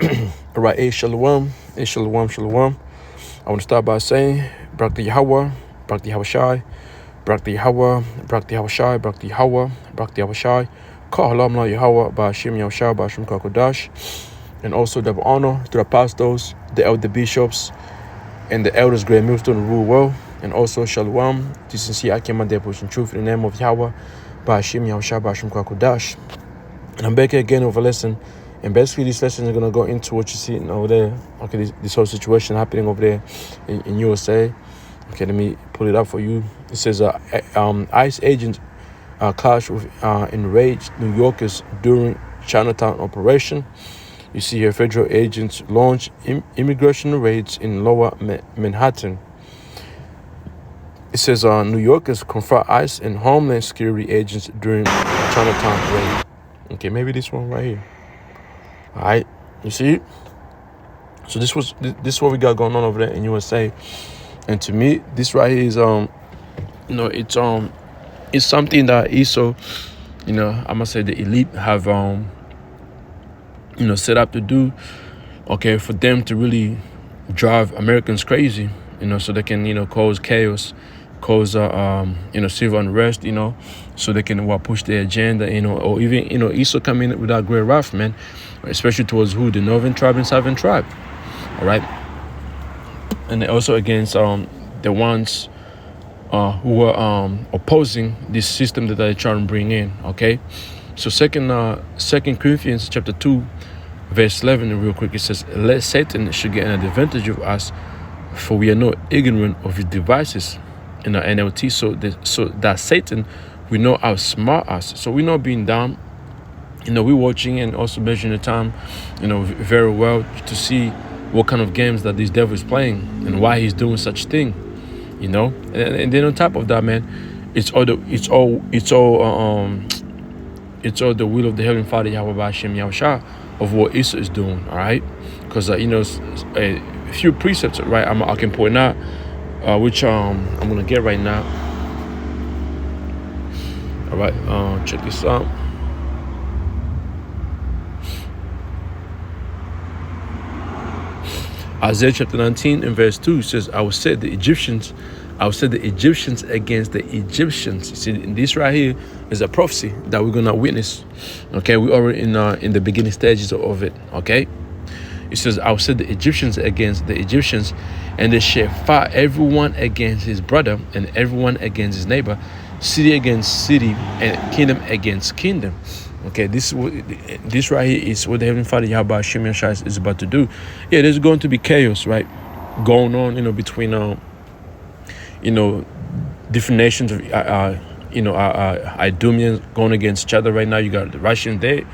All right, shalom, shalom. I want to start by saying, Barak the Yahweh, Barak the Yahweh Barak the Yahweh, Barak the Yahweh Barak the Yahweh, Barak the Yahweh Call Halam La Yahweh, Ba'ashim Yahushai, Ba'ashim Kakodash, and also double honor to the apostles, the elder bishops, and the elders, great millstone, to rule well, and also shalom, decency, I came on there pushing truth in the name of Yahweh, Ba'ashim Yahushai, Ba'ashim Kakodash. And I'm back again with a lesson. And basically, this lesson is going to go into what you're seeing over there. Okay, this whole situation happening over there in USA. Okay, let me pull it up for you. It says, ICE agents clash with enraged New Yorkers during Chinatown operation. You see here, federal agents launch immigration raids in lower Manhattan. It says, New Yorkers confront ICE and Homeland Security agents during Chinatown raid. Okay, maybe this one right here. All right, you see? So this is what we got going on over there in USA. And to me, this right here is it's something that ISO, I must say the elite have set up to do, okay, for them to really drive Americans crazy, so they can cause chaos, cause civil unrest, so they can push their agenda, or even ISO come in with that great wrath, man, especially towards who? The northern tribe and southern tribe. All right, and also against the ones who are opposing this system that they're trying to bring in. Okay, so second Corinthians chapter 2 verse 11, real quick, it says, "Let Satan should get an advantage of us, for we are not ignorant of his devices." In the NLT, so that Satan will not outsmart us. So we're not being dumb. We're watching and also measuring the time, very well to see what kind of games that this devil is playing and why he's doing such thing, And then on top of that, man, it's all the will of the Heavenly Father, Yahweh Ba'ashim Yahushai, of what Issa is doing. All right, because a few precepts, right? I can point out, which I'm gonna get right now. All right, check this out. Isaiah chapter 19 and verse 2 says, I will set the Egyptians against the Egyptians. You see, this right here is a prophecy that we're gonna witness. Okay, we are in the beginning stages of it. Okay, it says, I will set the Egyptians against the Egyptians, and they shall fight, everyone against his brother and everyone against his neighbor, city against city and kingdom against kingdom. Okay, this right here is what the Heavenly Father Yahweh Shimon Shai is about to do. Yeah, there's going to be chaos, right, going on, between different nations of Idumeans going against each other right now. You got the Russians, they're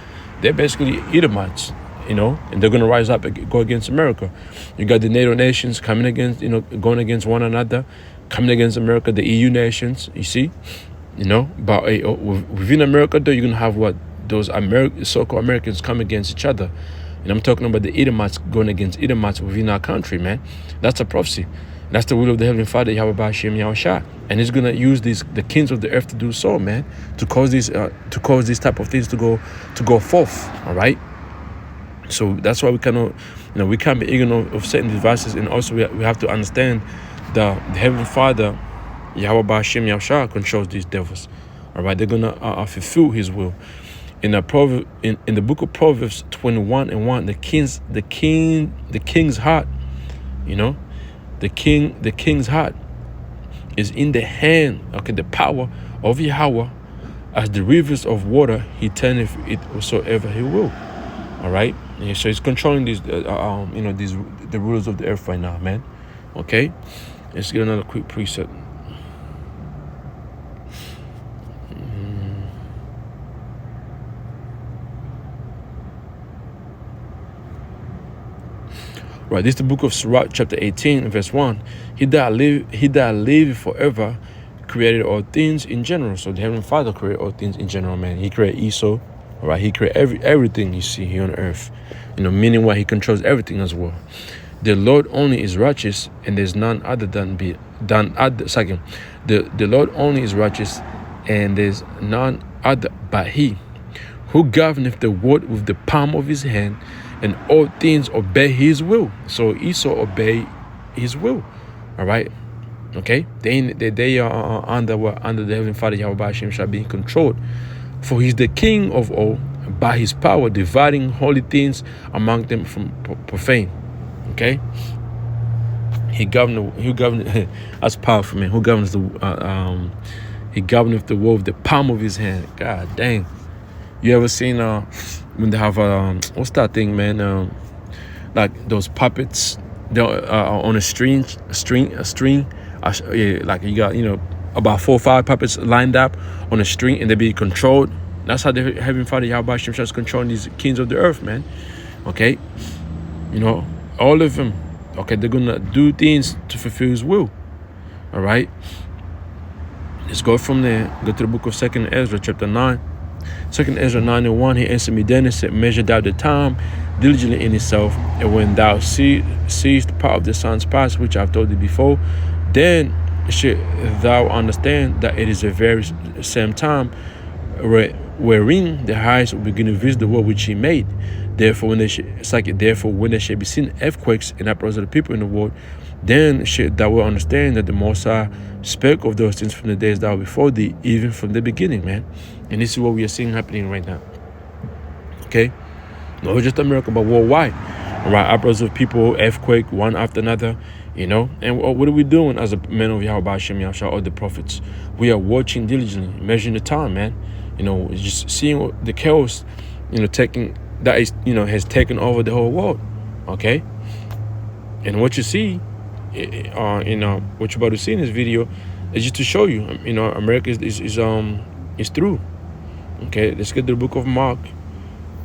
basically Edomites, and they're going to rise up and go against America. You got the NATO nations coming against, going against one another, coming against America, the EU nations, you see, but within America, though, you're going to have those so-called Americans come against each other. And I'm talking about the Edomites going against Edomites within our country, man. That's a prophecy. That's the will of the Heavenly Father, Yahweh Ba'ashim Yahushai. And he's going to use the kings of the earth to do so, man, to cause these type of things to go forth, all right? So that's why we cannot, we can't be ignorant of certain devices. And also we have to understand the Heavenly Father, Yahweh Ba'ashim Yahushai, controls these devils, all right? They're going to fulfill his will. In the book of Proverbs 21:1, the king's heart, the king's heart is in the hand, okay, the power of Yahweh, as the rivers of water, he turneth it whatsoever he will. All right, and so he's controlling these, the rulers of the earth right now, man. Okay, let's get another quick precept. Right, this is the book of Sirach, chapter 18, verse 1. He that live forever created all things in general. So the Heavenly Father created all things in general, man. He created Esau, all right? He created everything you see here on earth, meaning why he controls everything as well. The Lord only is righteous, and there's none other The Lord only is righteous, and there's none other but he, who governeth the world with the palm of his hand, and all things obey his will. So Esau obey his will. All right. Okay. They are under the Heavenly Father Yahweh Hashem shall be controlled. For he's the king of all, by his power dividing holy things among them from profane. Okay. He governed. That's powerful, man. Who governs the? He governeth the world with the palm of his hand. God dang. You ever seen when they have what's that thing, man? Like those puppets, they're on a string. Yeah, like you got about 4 or 5 puppets lined up on a string, and they be controlled. That's how the Heavenly Father Yahweh Hashem is controlling these kings of the earth, man. Okay, all of them. Okay, they're gonna do things to fulfill His will. All right. Let's go from there. Go to the book of 2nd Ezra, chapter 9. 2nd Ezra 9:1. He answered me then and said, measure thou the time diligently in itself, and when thou seest the part of the sun's pass, which I've told thee before, then should thou understand that it is a very same time wherein the highest will begin to visit the world which he made. Therefore, when there shall be seen earthquakes and uproars of the people in the world, then should thou will understand that the Most High spake of those things from the days that were before thee, even from the beginning, man. And this is what we are seeing happening right now. Okay? Not just America, but worldwide. All right, uproars of people, earthquake, one after another, And what are we doing as a men of Yahweh Hashem, Yahshua, or the prophets? We are watching diligently, measuring the time, man. Just seeing what the chaos, taking that is, has taken over the whole world. Okay? And what you see, what you're about to see in this video is just to show you, America is through. Okay, let's get to the book of Mark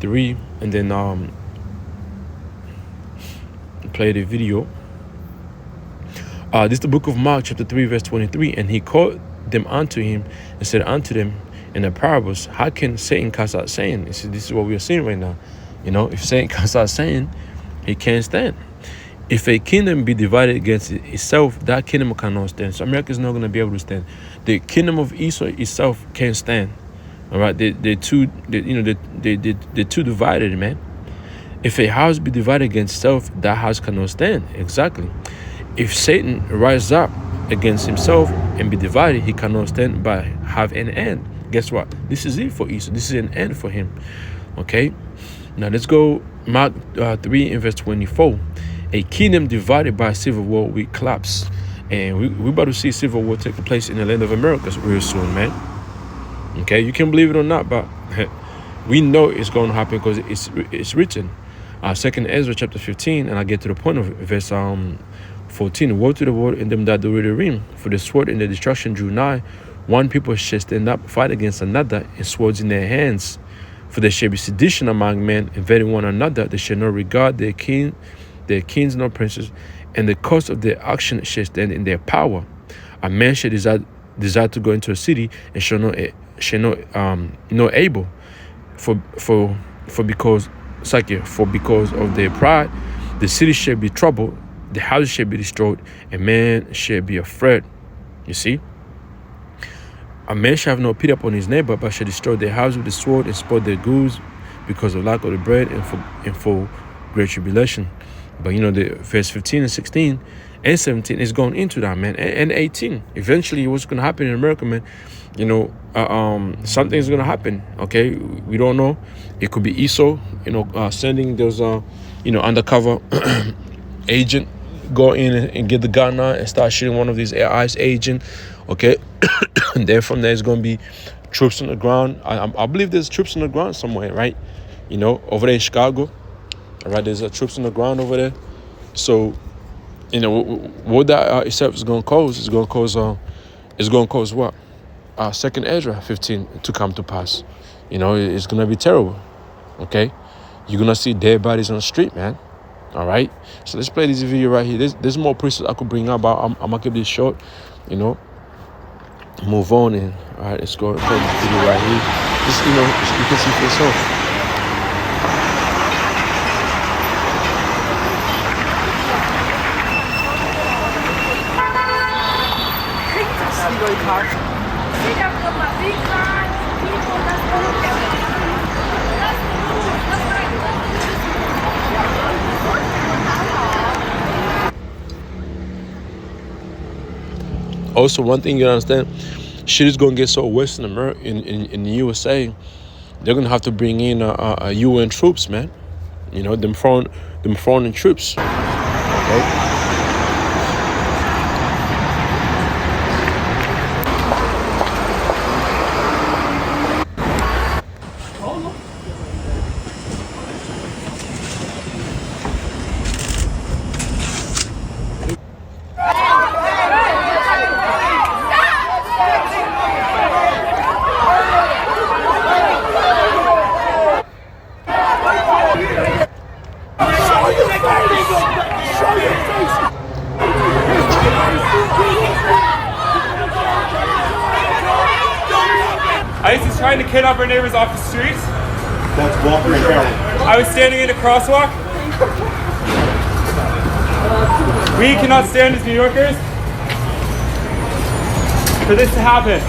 3, and then play the video. This is the book of Mark, chapter 3, verse 23. And he called them unto him and said unto them in the parables, how can Satan cast out Satan? This is what we are seeing right now. If Satan casts out Satan, he can't stand. If a kingdom be divided against itself, that kingdom cannot stand. So America is not going to be able to stand. The kingdom of Esau itself can't stand. All right, they're too divided, man. If a house be divided against itself, that house cannot stand. Exactly. If Satan rises up against himself and be divided, he cannot stand but have an end. Guess what? This is it for Esau. This is an end for him. Okay. Now let's go Mark 3 and verse 24. A kingdom divided by civil war will collapse. And we're about to see civil war take place in the land of America real soon, man. Okay, you can believe it or not, but we know it's going to happen because it's written. 2nd Ezra chapter 15, and I get to the point of verse 14. Woe to the world and them that do read the ring, for the sword and the destruction drew nigh. One people shall stand up, fight against another, and swords in their hands. For there shall be sedition among men, invading one another. They shall not regard their kings nor princes, and the cost of their action shall stand in their power. A man shall desire to go into a city, and shall not able, for because of their pride, the city shall be troubled, the house shall be destroyed, and man shall be afraid. You see? A man shall have no pity upon his neighbor, but shall destroy their house with the sword and spoil their goods because of lack of the bread and for great tribulation. But the verse 15 and 16 and 17 is going into that, man, and 18. Eventually, what's going to happen in America, man? Something's going to happen. Okay, we don't know. It could be Esau, sending those, undercover agent go in and get the gun out and start shooting one of these ICE agents. Okay, and then from there, it's going to be troops on the ground. I believe there's troops on the ground somewhere, right? Over there in Chicago. All right, there's troops on the ground over there. So, what that itself is going to cause is going to cause what? 2nd Ezra 15 to come to pass. It's going to be terrible. Okay, you're going to see dead bodies on the street, man. All right, so let's play this video right here. There's more precepts I could bring up, but I'm gonna keep this short. Move on, and all right, let's go and play this video right here. Just you can see for yourself. Also, one thing you understand, shit is gonna get so worse in America, in the USA. They're gonna have to bring in UN troops, man. You know, them foreign troops. Okay. ICE is trying to kidnap our neighbors off the streets. That's Walker and Harold. I was standing in a crosswalk. We cannot stand as New Yorkers for this to happen.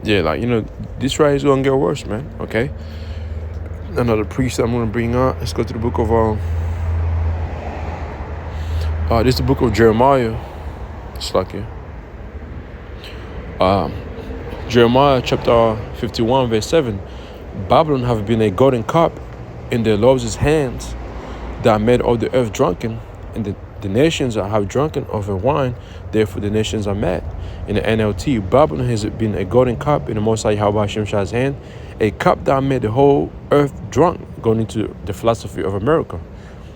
Yeah, like, you know, this ride is gonna get worse, man. Okay. Another priest I'm gonna bring up. Let's go to the book of this is the book of Jeremiah. It's like it. Jeremiah chapter 51 verse 7. Babylon have been a golden cup in the Lord's hands that made all the earth drunken, and the nations have drunken of her wine, therefore the nations are mad. In the NLT, Babylon has been a golden cup in the Most High Yahweh Hashem Shah's hand, a cup that made the whole earth drunk, going into the philosophy of America.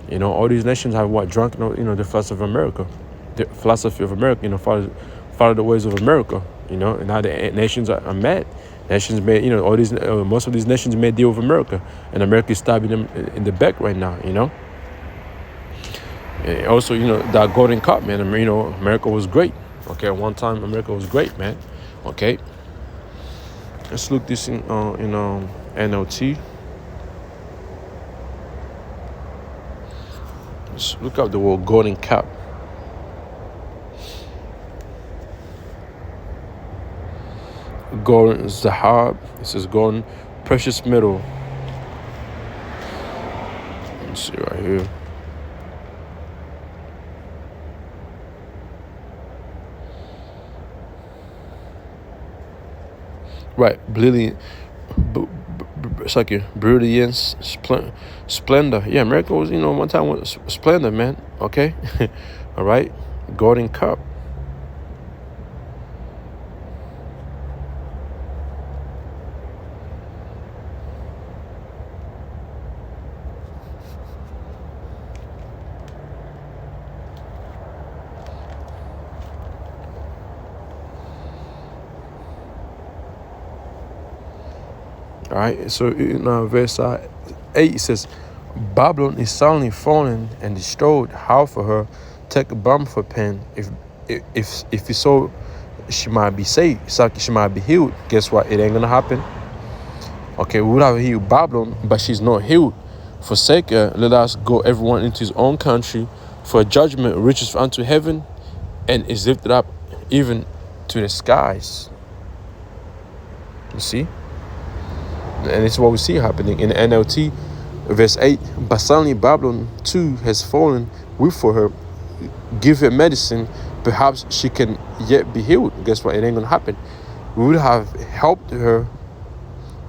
You know, all these nations have what? Drunk, you know, the philosophy of America. The philosophy of America, you know, follow the ways of America, you know, and now the nations are mad. Nations made, you know, all these, most of these nations made deal with America, and America is stabbing them in the back right now, you know. And also, you know, that golden cup, man, you know, America was great. Okay, at one time, America was great, man. Okay. Let's look this in NLT. Let's look up the word golden cup. Golden Zahab. It says golden precious metal. Let's see right here. Right, brilliant. It's like a brilliance, splendor. Yeah, America was, you know, one time was splendor, man. Okay, all right, golden cup. All right, so in verse 8 it says, Babylon is suddenly fallen and destroyed. How for her take a bomb for pen? If you so, she might be saved. So she might be healed. Guess what? It ain't gonna happen. Okay, we would have healed Babylon, but she's not healed. Forsake her. Let us go everyone into his own country. For judgment reaches unto heaven and is lifted up even to the skies. You see? And it's what we see happening in the NLT, verse 8. But suddenly Babylon too has fallen. Weep for her. Give her medicine. Perhaps she can yet be healed. Guess what? It ain't going to happen. We would have helped her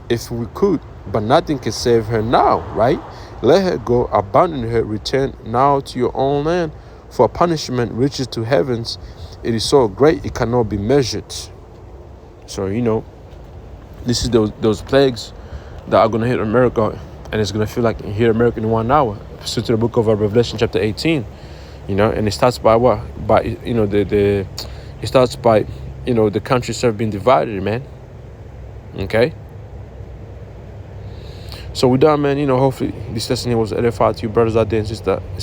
if we could, but nothing can save her now, right? Let her go, abandon her, return now to your own land. For punishment reaches to heavens. It is so great it cannot be measured. So, this is those plagues that are going to hit America, and it's going to feel like it hit America in 1 hour. Pursuant to the book of Revelation chapter 18, and it starts by what? By, it starts by, the countries have been divided, man. Okay? So we're done, man. Hopefully this lesson here was edified to you brothers out there and sisters.